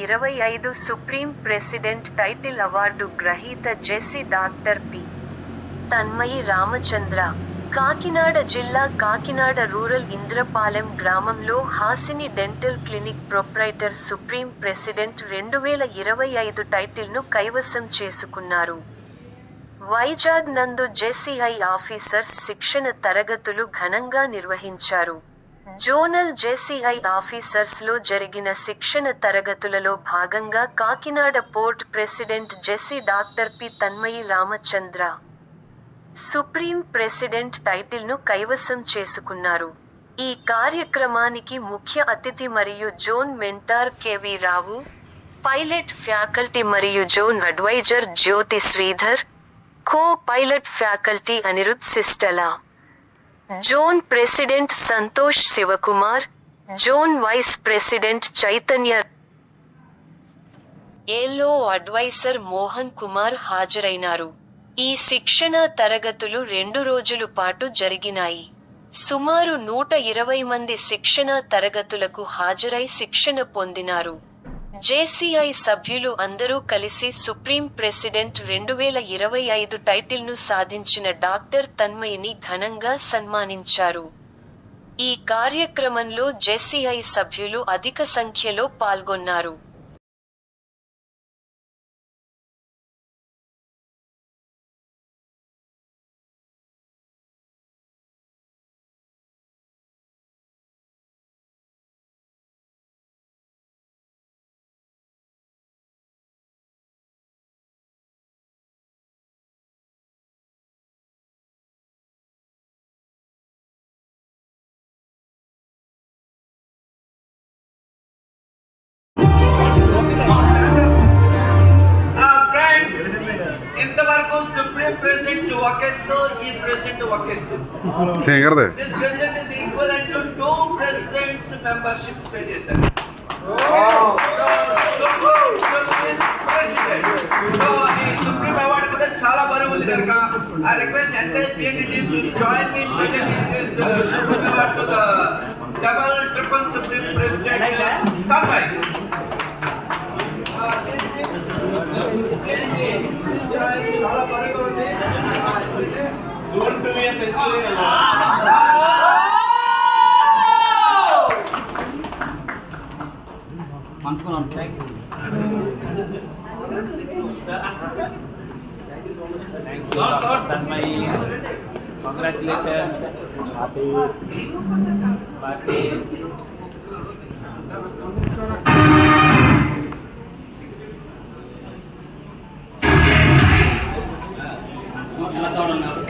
2025 supreme president title award గ్రహీత జెసి doctor P. Tanmayi Ramachandra. Kakinada జిల్లా Kakinada rural Indrapalem గ్రామంలో Hasini dental clinic proprietor supreme president 2025 టైటిల్ను కైవసం చేసుకున్నారు. వైజాగ్ నందు జెసిఐ ఆఫీసర్స్ శిక్షణ తరగతులు ఘనంగా నిర్వహించారు. జోనల్ జెసిఐ ఆఫీసర్స్లో జరిగిన శిక్షణ తరగతులలో భాగంగా Kakinada port president JC doctor P. Tanmayi Ramachandra supreme president టైటిల్ను కైవసం చేసుకున్నారు. ఈ కార్యక్రమానికి ముఖ్య అతిథి మరియు zone mentor KV. Rao, pilot faculty మరియు zone adviser Jyothi Sridhar, copilot faculty Anirudh Sistla, zone president Santosh Shivakumar, zone vice president Chaitanya ఏలో అడ్వైజర్ మోహన్ కుమార్ హాజరైనారు. ఈ శిక్షణా తరగతులు 2 రోజుల పాటు జరిగినాయి. సుమారు 120 మంది శిక్షణా తరగతులకు హాజరై శిక్షణ పొందినారు. జెసిఐ సభ్యులు అందరూ కలిసి సుప్రీం ప్రెసిడెంట్ 2025 టైటిల్ను సాధించిన డాక్టర్ తన్మయిని ఘనంగా సన్మానించారు. ఈ కార్యక్రమంలో జెసిఐ సభ్యులు అధిక సంఖ్యలో పాల్గొన్నారు. ఇంతవరకు సుప్రీం ప్రెసిడెంట్ ఒకెత్తు, ఈ ప్రెసిడెంట్ ఒకెత్తు. This president is equal to 2 presidents membership pay చేశారు. సుప్రీం అవార్డు కూడా చాలా బరువు ఉంది కనుక I request entire CMD team to join me in presenting this supreme award to the double triple supreme president Tanmay. చాలా బరువుగా ఉంది. జోన్ 2 ఇయర్స్ సెంచరీ అనుకున్నాను. Thank you so much Tanmayi. Congratulations. Party ఎలా చూడన్నారు?